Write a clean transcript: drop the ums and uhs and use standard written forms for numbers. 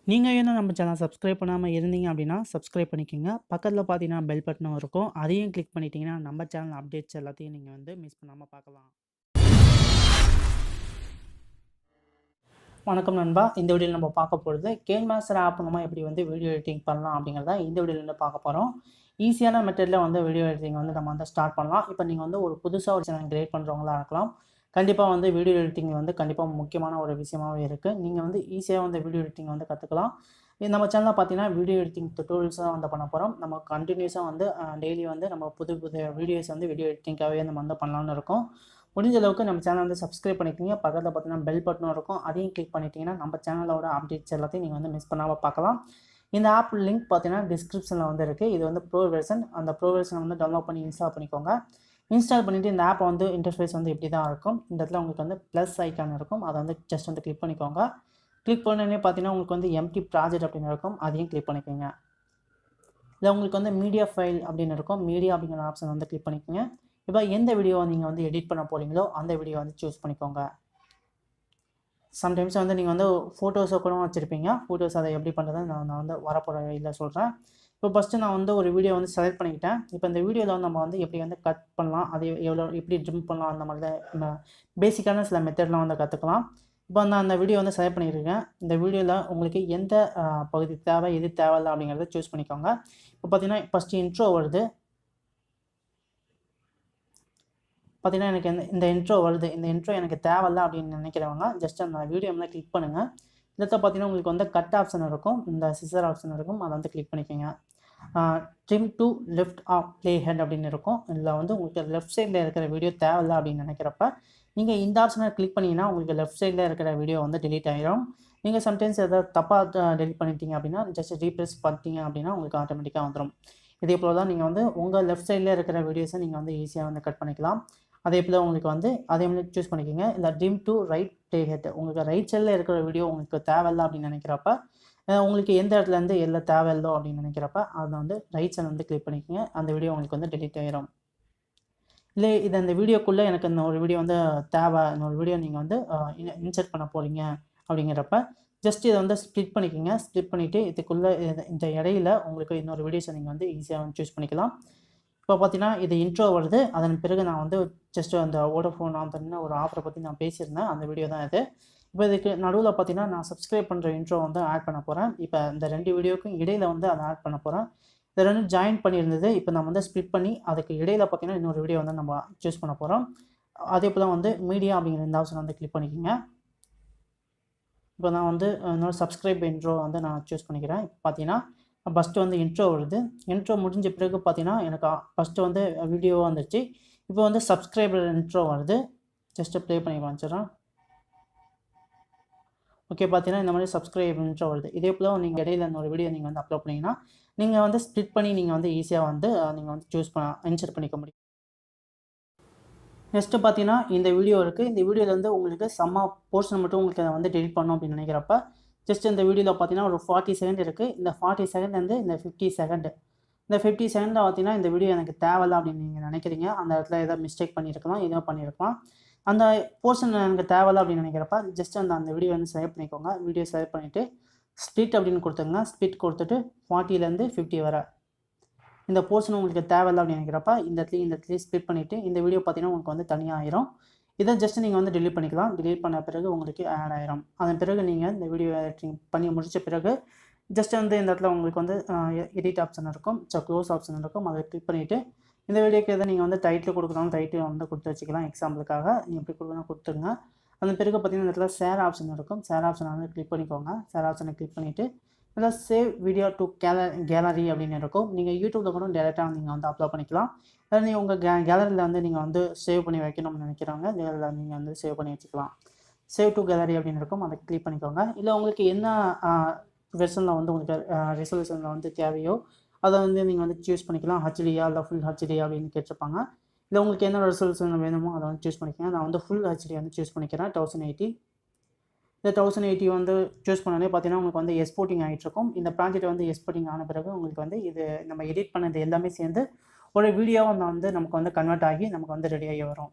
நீங்க இன்னும் நம்ம சேனல் சப்ஸ்கிரைப் பண்ணாம இருந்தீங்க அப்படின்னா, சப்ஸ்கிரைப் பண்ணிக்கங்க. பக்கத்தில பார்த்தீங்கன்னா, பெல் பட்டனும் இருக்கும். அதையும் கிளிக் பண்ணிட்டீங்கன்னா, நம்ம சேனல் அப்டேட்ஸ் எல்லாத்தையும் நீங்க வந்து மிஸ் பண்ணாம பார்க்கலாம். வணக்கம் நண்பா. இந்த வீடியோல நம்ம பார்க்க போறது, கேன்மாஸ்டர் ஆப் மூலமா எப்படி வந்து வீடியோ எடிட்டிங் பண்ணலாம் அப்படிங்கிறத இந்த வீடியோல வந்து பார்க்க போறோம். ஈஸியான மெத்தட்ல வந்து வீடியோ எடிட்டிங் வந்து நம்ம வந்து ஸ்டார்ட் பண்ணலாம். இப்ப நீங்க வந்து ஒரு புதுசா ஒரு சேனல் கிரியேட் பண்றவங்களா இருக்கலாம். கண்டிப்பா வந்து வீடியோ எடிட்டிங் வந்து கண்டிப்பா முக்கியமான ஒரு விஷயமாவே இருக்கு. நீங்க வந்து ஈஸியா வந்து வீடியோ எடிட்டிங் வந்து கத்துக்கலாம். நம்ம சேனல்ல பார்த்தீங்கன்னா, வீடியோ எடிட்டிங் டுட்டோரியல்ஸ் தான் வந்து பண்ண போறோம். நம்ம கன்டினியூஸா வந்து டெய்லி வந்து நம்ம புது புது வீடியோஸ் வந்து வீடியோ எடிட்டிங்காகவே நம்ம வந்து பண்ணலாம்னு இருக்கோம். முடிஞ்ச அளவுக்கு நம்ம சேனல் வந்து சப்ஸ்கிரைப் பண்ணிக்கங்க. பக்கத்துல பார்த்தீங்கன்னா, பெல் பட்டனும் இருக்கும். அதையும் கிளிக் பண்ணிட்டீங்கன்னா, நம்ம சேனலோட அப்டேட்ஸ் எல்லாத்தையும் நீங்க வந்து மிஸ் பண்ணாம பார்க்கலாம். இந்த ஆப் லிங்க் பார்த்தீங்கன்னா, டிஸ்கிரிப்ஷன்ல வந்து இருக்கு. இது வந்து ப்ரோ வெர்ஷன். அந்த ப்ரோ வெர்ஷன வந்து டவுன்லோட் பண்ணி இன்ஸ்டால் பண்ணிக்கோங்க. இன்ஸ்டால் பண்ணிட்டு இந்த ஆப் வந்து இன்டர்ஃபேஸ் வந்து இப்படி தான் இருக்கும். இந்த இடத்துல உங்களுக்கு வந்து பிளஸ் ஐகான் இருக்கும். அத வந்து ஜஸ்ட் வந்து கிளிக் பண்ணிக்கோங்க. கிளிக் பண்ணோனே பார்த்தீங்கன்னா, உங்களுக்கு வந்து எம்ப்டி ப்ராஜெக்ட் அப்படின்னு இருக்கும். அதையும் கிளிக் பண்ணிக்கோங்க. இல்ல உங்களுக்கு வந்து மீடியா ஃபைல் அப்படின்னு இருக்கும். மீடியா அப்படிங்கிற ஆப்ஷன் வந்து கிளிக் பண்ணிக்கோங்க. இப்போ எந்த வீடியோ நீங்க வந்து எடிட் பண்ண போறீங்களோ, அந்த வீடியோ வந்து சூஸ் பண்ணிக்கோங்க. சம்டைம்ஸ் வந்து நீங்க வந்து ஃபோட்டோஸ கூட வச்சிருப்பீங்க. ஃபோட்டோஸ் அத எப்படி பண்றதுன்னு நான் வந்து வரப்போற இதுல சொல்றேன். இப்போ ஃபர்ஸ்ட்டு நான் வந்து ஒரு வீடியோ வந்து செலக்ட் பண்ணிக்கிட்டேன். இப்போ இந்த வீடியோல வந்து நம்ம வந்து எப்படி வந்து கட் பண்ணலாம், அது எப்படி ட்ரிம் பண்ணலாம் அந்த மாதிரி தான் நம்ம பேசிக்கான சில மெத்தட்லாம் வந்து கத்துக்கலாம். இப்போ நான் அந்த வீடியோ வந்து செலக்ட் பண்ணியிருக்கேன். இந்த வீடியோல உங்களுக்கு எந்த பகுதி தேவை, எது தேவையில்ல அப்படிங்கிறத சூஸ் பண்ணிக்கோங்க. இப்போ பார்த்தீங்கன்னா, ஃபர்ஸ்ட்டு இன்ட்ரோ வருது. பார்த்தீங்கன்னா, எனக்கு இந்த இன்ட்ரோ வருது. இந்த இன்ட்ரோ எனக்கு தேவையில்ல அப்படின்னு நினைக்கிறவங்க, ஜஸ்ட் அந்த வீடியோ மேல கிளிக் பண்ணுங்க. இந்த இடத்துல பார்த்தீங்கன்னா, உங்களுக்கு வந்து கட் ஆப்ஷன் இருக்கும். இந்த சிசர் ஆப்ஷன் இருக்கும். அத வந்து கிளிக் பண்ணிக்கங்க. Trim to left of play head அப்படின்னு இருக்கும். இதில வந்து உங்களுக்கு லெஃப்ட் சைட்ல இருக்கிற வீடியோ தேவையில்ல அப்படின்னு நினைக்கிறப்ப, நீங்க இந்த ஆப்ஷன கிளிக் பண்ணீங்கன்னா, உங்களுக்கு லெஃப்ட் சைட்ல இருக்கிற வீடியோ வந்து டெலீட் ஆயிரும். நீங்க சம்டைம்ஸ் ஏதாவது தப்பா டெலீட் பண்ணிட்டீங்க அப்படின்னா, ஜஸ்ட் ரீப்ரெஸ் பண்ணிட்டீங்க அப்படின்னா, உங்களுக்கு ஆட்டோமேட்டிக்கா வந்துரும். இதே போல தான் நீங்க வந்து உங்க லெஃப்ட் சைட்ல இருக்கிற வீடியோஸ நீங்க வந்து ஈஸியா வந்து கட் பண்ணிக்கலாம். அதே போல உங்களுக்கு வந்து அதே மாரி சூஸ் பண்ணிக்கங்க. இந்த trim to right play head உங்களுக்கு ரைட் சைட்ல இருக்கிற வீடியோ உங்களுக்கு தேவையில்ல அப்படின்னு நினைக்கிறப்ப, உங்களுக்கு எந்த இடத்துலேருந்து எல்லாம் தேவையில்ல அப்படின்னு நினைக்கிறப்ப, அத வந்து ரைட் சைட் வந்து கிளிக் பண்ணிக்கங்க. அந்த வீடியோ உங்களுக்கு வந்து டெலீட் ஆயிரும். இல்ல இது அந்த வீடியோக்குள்ள எனக்கு இந்த ஒரு வீடியோ வந்து தேவை. இந்த ஒரு வீடியோ நீங்க வந்து இன்சர்ட் பண்ண போறீங்க அப்படிங்கிறப்ப, ஜஸ்ட் இத வந்து ஸ்ப்ளிட் பண்ணிக்கங்க. ஸ்ப்ளிட் பண்ணிட்டு இதுக்குள்ள இந்த இடையில உங்களுக்கு இன்னொரு வீடியோஸ நீங்க வந்து ஈஸியா வந்து சூஸ் பண்ணிக்கலாம். இப்போ பார்த்தீங்கன்னா, இது இன்ட்ரோ வருது. அதன் பிறகு நான் வந்து ஜஸ்ட் அந்த வோடாஃபோன் அந்த ஒரு ஆஃபர பத்தி நான் பேசியிருந்தேன். அந்த வீடியோ தான் இது. இப்போ இதுக்கு நடுவுல பார்த்தீங்கன்னா, நான் சப்ஸ்கிரைப் பண்ற இன்ட்ரோ வந்து ஆட் பண்ண போறேன். இப்ப இந்த 2 வீடியோக்கும் இடையில வந்து அத ஆட் பண்ண போறேன். இது 2ம் ஜாயின் பண்ணியிருந்தது. இப்ப நம்ம வந்து ஸ்ப்ளிட் பண்ணி அதுக்கு இடையில பார்த்தீங்கன்னா, இன்னொரு வீடியோ வந்து நம்ம சூஸ் பண்ண போறோம். அதேபோல வந்து மீடியா அப்படிங்கிற இந்த ஆப்ஷன வந்து கிளிக் பண்ணிக்கங்க. இப்போ நான் வந்து என்னோட சப்ஸ்கிரைப் இன்ட்ரோ வந்து நான் சூஸ் பண்ணிக்கிறேன். இப்போ பார்த்தீங்கன்னா, ஃபர்ஸ்ட்டு வந்து இன்ட்ரோ வருது. இன்ட்ரோ முடிஞ்ச பிறகு பார்த்தீங்கன்னா, எனக்கு ஃபர்ஸ்ட்டு வந்து வீடியோவா வந்துருச்சு. இப்போ வந்து சப்ஸ்கிரைபர் இன்ட்ரோ வருது. ஜஸ்ட் ப்ளே பண்ணி காமிச்சிடுறேன். ஓகே பார்த்தீங்கன்னா, இந்த மாரி சப்ஸ்கிரைப் இன்ட்ரோ வருது. இதே போல நீங்க இடையில இன்னொரு வீடியோ நீங்க வந்து அப்லோட் பண்ணீங்கன்னா, நீங்க வந்து ஸ்ப்ளிட் பண்ணி நீங்க வந்து ஈஸியா வந்து நீங்க வந்து இன்சர்ட் பண்ணிக்க முடியும். நெக்ஸ்ட்டு பார்த்தீங்கன்னா, இந்த வீடியோ இருக்கு. இந்த வீடியோல வந்து உங்களுக்கு செம்ம போர்ஷன் மட்டும் உங்களுக்கு வந்து டெலிட் பண்ணணும் அப்படின்னு நினைக்கிறப்ப, ஜஸ்ட் இந்த வீடியோல பார்த்தீங்கன்னா, ஒரு 40 செகண்ட் இருக்கு. இந்த 40 செகண்ட் வந்து இந்த 50 செகண்ட். இந்த 50 செகண்ட்ல பார்த்தீங்கன்னா, இந்த வீடியோ எனக்கு தேவையில்ல அப்படின்னு நீங்க நினைக்கிறீங்க. அந்த இடத்துல ஏதாவது மிஸ்டேக் பண்ணியிருக்கலாம், ஏதோ பண்ணியிருக்கலாம். அந்த போர்ஷன் எனக்கு தேவையில்ல அப்படின்னு நினைக்கிறப்ப, ஜஸ்ட் அந்த வீடியோ வந்து செலக்ட் பண்ணிக்கோங்க. வீடியோ செலக்ட் பண்ணிட்டு, ஸ்ப்ளிட் அப்படின்னு குடுத்துங்க. ஸ்ப்ளிட் குடுத்துட்டு 40லேருந்து 50 வர. இந்த போர்ஷன் உங்களுக்கு தேவையில்ல அப்படின்னு நினைக்கிறப்ப, இந்த இடத்துலயும் ஸ்ப்ளிட் பண்ணிட்டு, இந்த வீடியோ பார்த்தீங்கன்னா, உங்களுக்கு வந்து தனியா ஆயிரும். இத ஜஸ்ட் நீங்க வந்து டெலீட் பண்ணிக்கலாம். டெலீட் பண்ண பிறகு உங்களுக்கு ஆட் ஆயிரும். அதன் பிறகு நீங்க இந்த வீடியோ எடிட்டிங் பண்ணி முடிச்ச பிறகு, ஜஸ்ட் வந்து இந்த இடத்துல உங்களுக்கு வந்து எடிட் ஆப்ஷன் இருக்கும். க்ளோஸ் ஆப்ஷன் இருக்கும். அத கிளிக் பண்ணிட்டு, இந்த வீடியோக்கு எத நீங்க வந்து டைட்டில் குடுக்கணும், டைட்டில் வந்து குடுத்து வச்சுக்கலாம். எக்ஸாம்பிளுக்காக நீங்க எப்படி குடுக்கணும்னா குடுத்துருங்க. அதன் பிறகு பார்த்தீங்கன்னா, இந்த இடத்துல ஷேர் ஆப்ஷன் இருக்கும். ஷேர் ஆப்ஷன வந்து கிளிக் பண்ணிக்கோங்க. ஷேர் ஆப்ஷன கிளிக் பண்ணிட்டு, இதுல சேவ் வீடியோ டூ கேலரி அப்படின்னு இருக்கும். நீங்க YouTubeல கூட டைரக்ட்டா நீங்க வந்து அப்லோட் பண்ணிக்கலாம். இல்ல நீங்க உங்க கேலரில வந்து நீங்க வந்து சேவ் பண்ணி வைக்கணும்னு நினைக்கிறவங்க, கேலரில நீங்க வந்து சேவ் பண்ணி வச்சுக்கலாம். சேவ் டூ கேலரி அப்படின்னு இருக்கும். அத கிளிக் பண்ணிக்கோங்க. இல்ல உங்களுக்கு என்ன அ வெர்ஷன்ல வந்து உங்களுக்கு ரெசல்யூஷன்ல வந்து தேவையோ, அத வந்து நீங்க வந்து சூஸ் பண்ணிக்கலாம். ஹெச்டியா இல்ல ஃபுல் ஹெச்டி அப்படின்னு கேட்டிருப்பாங்க. இல்ல உங்களுக்கு என்ன ரெசல்யூஷன் வேணுமோ அத வந்து சூஸ் பண்ணிக்கங்க. நான் வந்து ஃபுல் ஹெச்டி வந்து சூஸ் பண்ணிக்கிறேன். 1080. இந்த 1080 வந்து சூஸ் பண்ணோனே பார்த்தீங்கன்னா, உங்களுக்கு வந்து எக்ஸ்போர்ட்டிங் ஆயிட்டுருக்கும். இந்த ப்ராஜெக்ட் வந்து எக்ஸ்போர்ட்டிங் ஆன பிறகு உங்களுக்கு வந்து இது நம்ம எடிட் பண்ணது எல்லாமே சேர்ந்து ஒரு வீடியோவா வந்து நமக்கு வந்து கன்வெர்ட் ஆகி நமக்கு வந்து ரெடி ஆகி வரும்.